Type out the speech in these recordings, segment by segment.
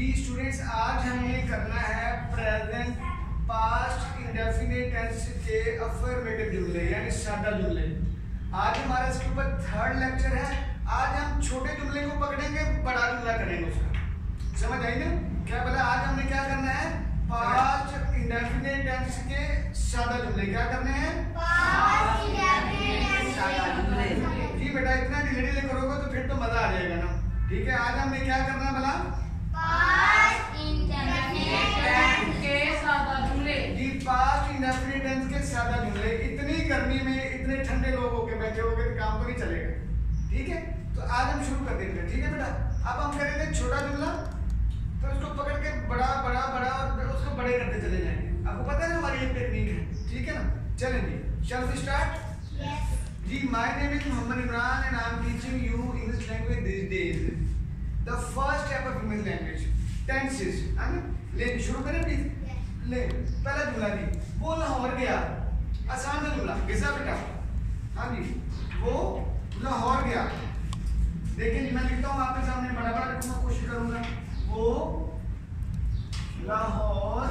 जी students, आज हमें करना है प्रेजेंट पास्ट इंडेफिनिट टेंस के अफर्मेटिव जुमले यानी सादा जुमले। आज हमारा इसके ऊपर थर्ड लेक्चर है। आज हम छोटे जुमले को पकड़ेंगे, बड़ा जुमला करेंगे उसका। समझ आई ना? क्या बोला? आज हमने क्या करना है? पास्ट इंडेफिनिट टेंस के सादा जुमले। क्या करने हैं? पास्ट इंडेफिनिट सादा जुमले। जी बेटा, इतना धीरे धीरे करोगे तो फिर तो मजा आ जाएगा ना। ठीक है, आज हमने क्या करना है? बोला पास्ट इंडेफिनिट टेंस के सादा जुमले। जी पास्ट इंडेफिनिट टेंस के सादा जुमले। इतनी गर्मी में इतने ठंडे लोग होके बैठे होगे तो काम तो नहीं चलेगा। ठीक है, तो आज हम शुरू कर देंगे। ठीक है बेटा, अब हम करेंगे छोटा जुमला, तो उसको पकड़ के बड़ा बड़ा बड़ा और उसको बड़े करते चले जाएंगे। आपको पता है ना हमारी एक टेक्निक है। ठीक है ना? चलें जी, शैल वी स्टार्ट? यस जी, my name is Mohammed Imran and I am teaching you English language these days. The first step of English language, tenses. ले शुरू करें प्लीज। ले पहला जुमला जी, वो लाहौर गया। आसान सा जुमला, कैसा बेटा? हाँ जी, वो लाहौर गया। देखिए मैं लिखता हूँ आपके सामने, बड़ा बड़ा लिखूंगा, कोशिश करूंगा। वो लाहौर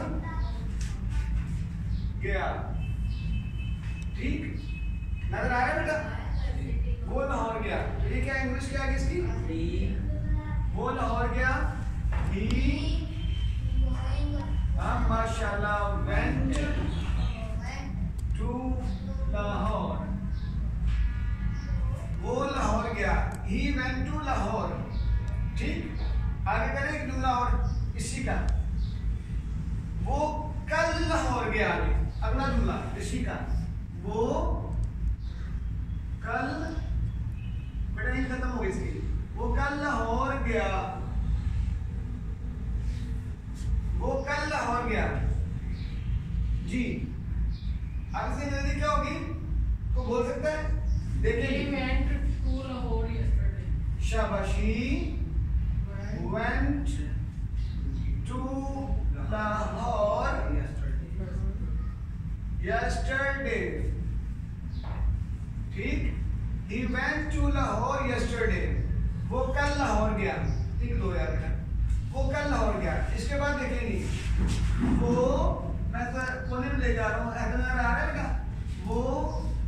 गया। ठीक, नजर आ रहा है बेटा? वो लाहौर गया। ये क्या इंग्लिश क्या है इसकी? वो लाहौर गया। ही माशाल्लाह went to लाहौर। वो लाहौर गया। He went to Lahore. ठीक, आगे करें एक जुमला और इसी का। वो कल लाहौर गया। अगला जुमला इसी का। वो कल, बेटा नहीं खत्म हो गई इसकी। वो कल लाहौर गया। वो कल लाहौर गया। जी, आगे से जल्दी क्या होगी? तो बोल सकता है? देखिए शाबाशी, went to लाहौर yesterday। ठीक, he went to Lahore yesterday। वो कल लाहौर गया। ठीक, दो यार बेटा, वो कल लाहौर गया। इसके बाद देखेंगे वो, मैं तो कोने में ले जा रहा हूँ, ऐसा नजर आ रहा है बेटा? वो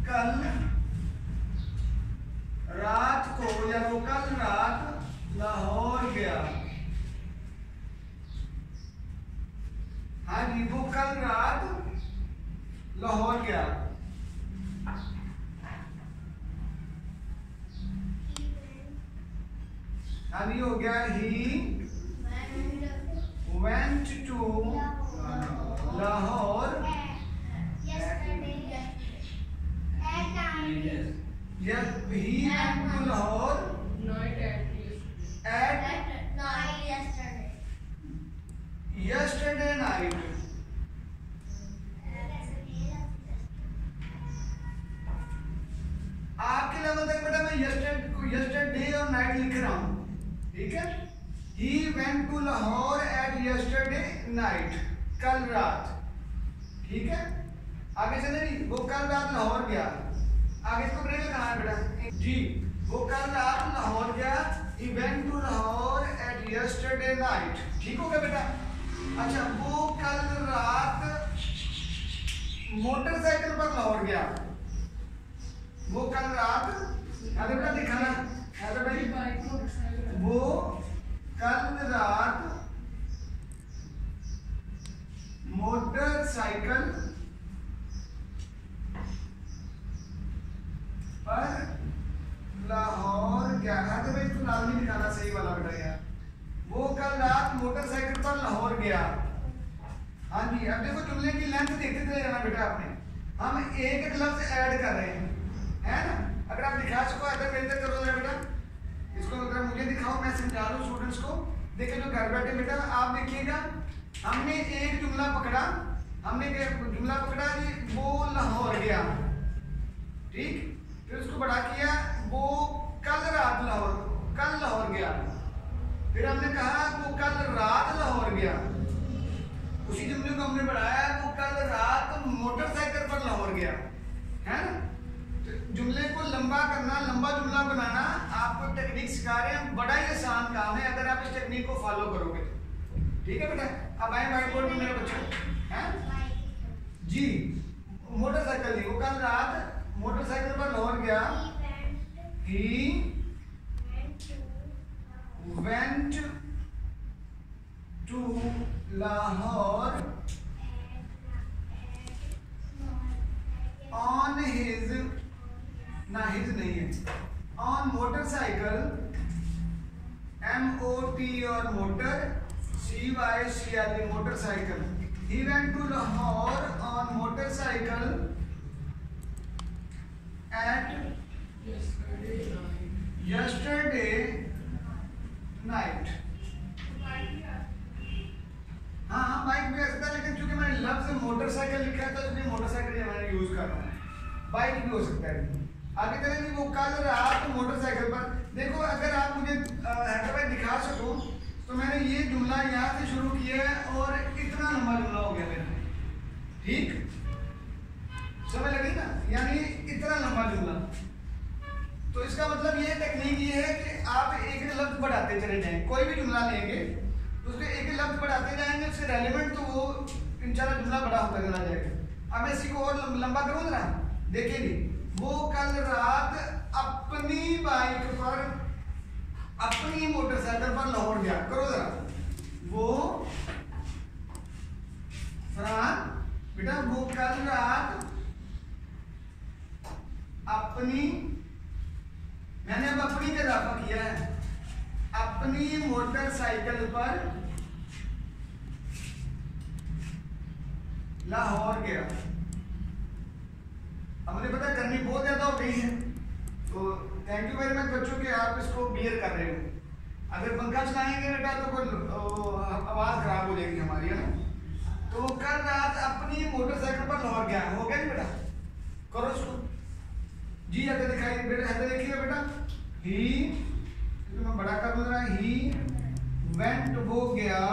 कल रात को, या वो कल रात लाहौर गया। हाँ जी, वो कल रात लाहौर गया। अभी हो गया ही went to Lahore yes he went to Lahore at yesterday night। आपके लेवल तक बेटा मैं yesterday और नाइट लिख रहा हूँ। ठीक है, he went to Lahore at yesterday night, कल रात। ठीक है, आगे चले जी। वो कल रात लाहौर गया। आगे इसको ब्रेक कहाँ है बेटा? जी, वो कल रात लाहौर गया। he went to Lahore at yesterday night। ठीक हो गया बेटा? अच्छा, वो कल रात मोटरसाइकिल पर लाहौर गया। वो कल रात, अरे बेटा दिखाना, अरे भाई, वो कल रात मोटरसाइकिल पर लाहौर गया। तो भाई तू नाम नहीं दिखाना, सही वाला बेटा यार। वो कल रात मोटरसाइकिल पर लाहौर गया। हाँ जी, अब देखो जुमले की लेंथ देखते चले जाना बेटा। आपने, हम एक एक लफ्ज ऐड कर रहे हैं, है ना? अगर आप दिखा सको ऐसा बेहतर करो जरा बेटा। इसको अगर मुझे दिखाओ, मैं समझा दूं स्टूडेंट्स को। देखिए जो घर बैठे बेटा आप देखिएगा, हमने एक जुमला पकड़ा। हमने जुमला पकड़ा जी, वो लाहौर गया। ठीक, फिर उसको बड़ा किया, वो कल रात कल लाहौर गया। फिर हमने कहा वो कल रात लाहौर गया। उसी जुमले को हमने बढ़ाया, वो कल रात मोटरसाइकिल पर लाहौर गया। है ना? जुमले को लंबा करना, लंबा जुमला बनाना आपको टेक्निक सिखा रहे हैं। बड़ा ही आसान काम है अगर आप इस टेक्निक को फॉलो करोगे। ठीक है बेटा, अब आए व्हाइट बोर्ड में मेरे बच्चों हैं जी। मोटरसाइकिल जी, वो कल रात मोटरसाइकिल पर लाहौर गया। ही went to Lahore on his, ना his नहीं है, on motorcycle, MOT और motor, CYCL motorcycle. He went to Lahore on motorcycle at yesterday night. हाँ बाइक भी आ सकता है, लेकिन चूंकि मैंने लफ्ज मोटरसाइकिल लिखा था इसलिए मोटरसाइकिल मैंने यूज कर रहा हूँ। बाइक भी हो सकता है। आगे चलेंगे, वो कल रात मोटरसाइकिल पर। देखो अगर आप मुझे हैदराबाद दिखा सको तो मैंने ये जुमला यहाँ से शुरू किया है और इतना लंबा जुमला हो गया मेरा, ठीक समझ लगी ना, यानी इतना लंबा जुमला। तो इसका मतलब ये टेक्निक ये है कि आप एक लफ्ज बढ़ाते चले जाएं, कोई भी जुमला लेंगे उसको एक लफ्ज बढ़ाते जाएंगे, उससे रेलेवेंट तो वो इंशाल्लाह जुमला बड़ा होता चला जाएगा। अब मैं इसी को और लंबा करूँ ना, देखेंगे वो कल रात अपनी बाइक पर, अपनी मोटरसाइकिल पर लाहौर गया। करो जरा, वो फरहान बेटा, वो कल रात अपनी, मैंने अब अपनी का इजाफा किया है, अपनी मोटरसाइकिल पर लाहौर गया। अब मुझे पता गर्मी बहुत ज्यादा हो गई है, तो थैंक यू वेरी मच बच्चों कि आप इसको बियर कर रहे हो। अगर पंखा चलाएंगे बेटा तो कोई आवाज खराब हो जाएगी हमारी, है ना। तो कल रात अपनी मोटरसाइकिल पर लाहौर गया, हो गया जी बेटा, करो इसको जी। अगर दिखाई बेटा, ऐसे देखिए बेटा, ही, मैं बड़ा कर दूं, ही वेंट वो गया,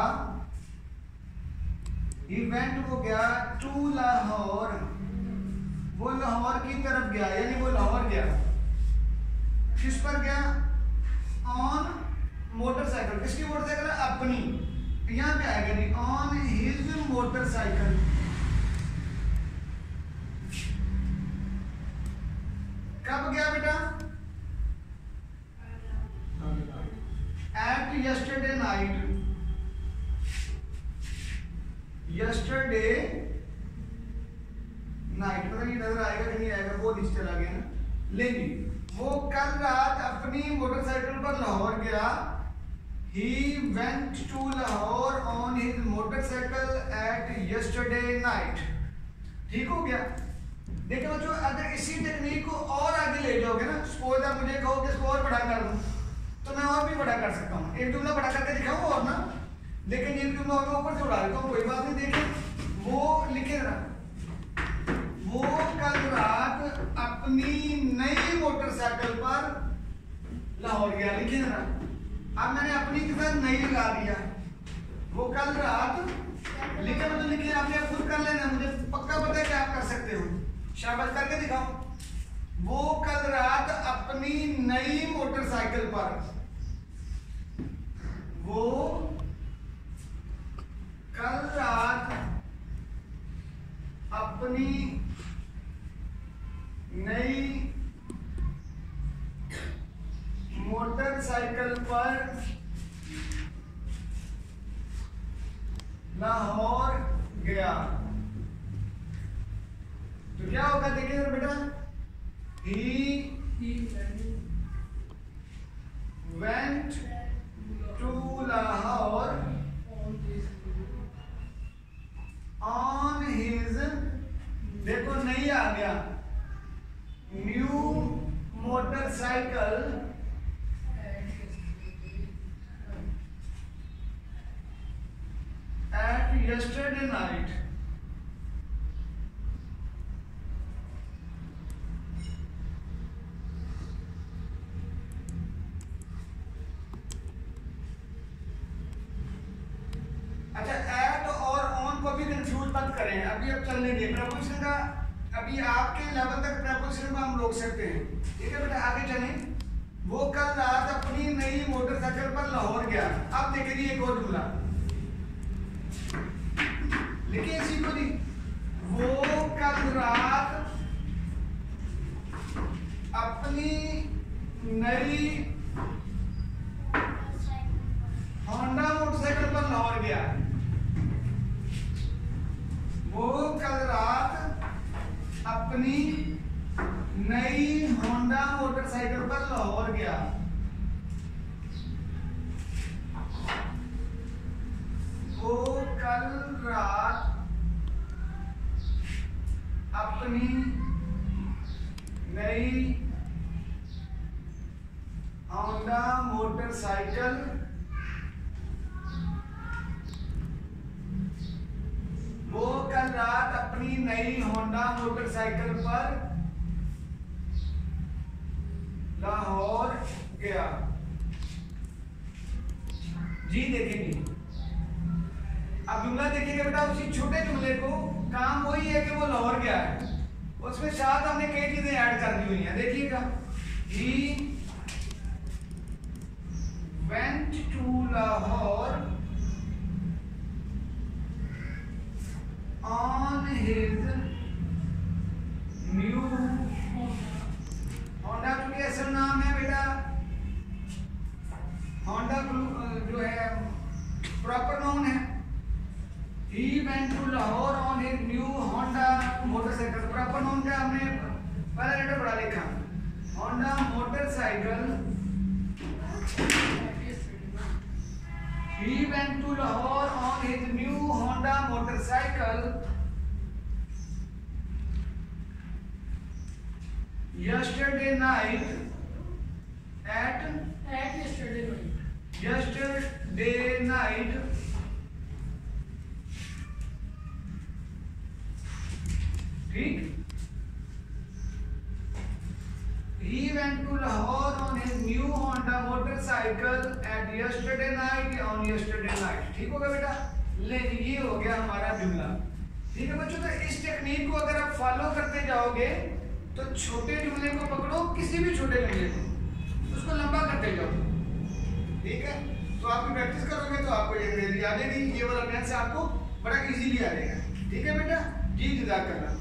ही वेंट वो गया टू लाहौर, वो लाहौर की तरफ गया, यानी वो लाहौर गया। किस पर गया? On motorcycle. किसकी मोटरसाइकिल है? अपनी। यहां पे आएगा नहीं, ऑन हिज मोटरसाइकिल। कब गया बेटा? At yesterday night. Yesterday night, पता नहीं नजर आएगा कि नहीं आएगा, वो नीचे चला गया ना। लेकिन वो कल रात अपनी मोटरसाइकिल पर लाहौर गया। He went to Lahore on his motorcycle at yesterday night. ठीक हो गया। देखिए बच्चों, अगर इसी टेक्निक को और आगे ले जाओगे ना, सपोज आप मुझे कहो कि इसको और बड़ा कर दूं, तो मैं और भी बड़ा कर सकता हूँ। एक जुमला बड़ा करके दिखाऊं और ना, लेकिन ये जुमला मैं ऊपर से उड़ा देता हूँ, कोई बात नहीं। देखिए वो लिखे ना, वो कल रात अपनी नई मोटरसाइकिल पर लाहौर गया, लिखे ना। अब मैंने अपनी के साथ नई लगा दिया। वो कल रात लिखे, मतलब लिखे, आपने खुद कर लेना, मुझे पक्का पता है कि आप कर सकते हो। शाबाश, करके दिखाओ। वो कल रात अपनी नई मोटरसाइकिल पर, वो कल रात अपनी नई मोटरसाइकिल पर लाहौर गया। तो क्या होगा देखिए बेटा, he went to Lahore on his, देखो नहीं आ गया, new motorcycle at yesterday night. अच्छा, एट और ऑन को भी कंफ्यूज मत करें। अभी अब चलने दें प्रपोजिशन का, अभी आपके लेवल तक प्रपोजिशन को हम रोक सकते हैं, ठीक है बेटा। आगे चलें। वो कल रात अपनी नई मोटरसाइकिल पर लाहौर गया। अब देखिए एक और जुमला, नई होंडा मोटरसाइकिल पर लाहौर गया। वो कल रात अपनी नई होंडा मोटरसाइकिल पर लाहौर गया। वो कल रात अपनी नई होंडा मोटरसाइकिल वो कल रात अपनी नई होंडा मोटरसाइकिल पर लाहौर गया। जी देखेंगे, अब जुमला देखिएगा बेटा, उसी छोटे जुमले को काम वही है कि वो लाहौर गया है, उसमें साथ हमने कई चीजें ऐड कर दी हुई हैं। देखिएगा, he went to Lahore on his new Honda क्योंकि असल नाम है बेटा, होंडा जो है प्रॉपर नाउन है। He went to Lahore on his new Honda motorcycle। Proper noun का हमने पहला लेटर पढ़ा लिखा, Honda motorcycle. He went to Lahore on his new Honda motorcycle yesterday night at yesterday night ठीक। He went to Lahore on his new Honda motorcycle at yesterday night on yesterday night। ठीक होगा बेटा, ले ये हो गया हमारा जुमला। ठीक है बच्चों, तो इस टेक्निक को अगर आप फॉलो करते जाओगे तो छोटे जुमले को पकड़ो, किसी भी छोटे जुमले को, उसको लंबा करते जाओ। ठीक है, तो आप प्रैक्टिस करोगे तो आपको ये यादेगी, ये वाला मैथ से आपको बड़ा इजीली आ जाएगा। ठीक है बेटा, जी जज़ाकल्लाह।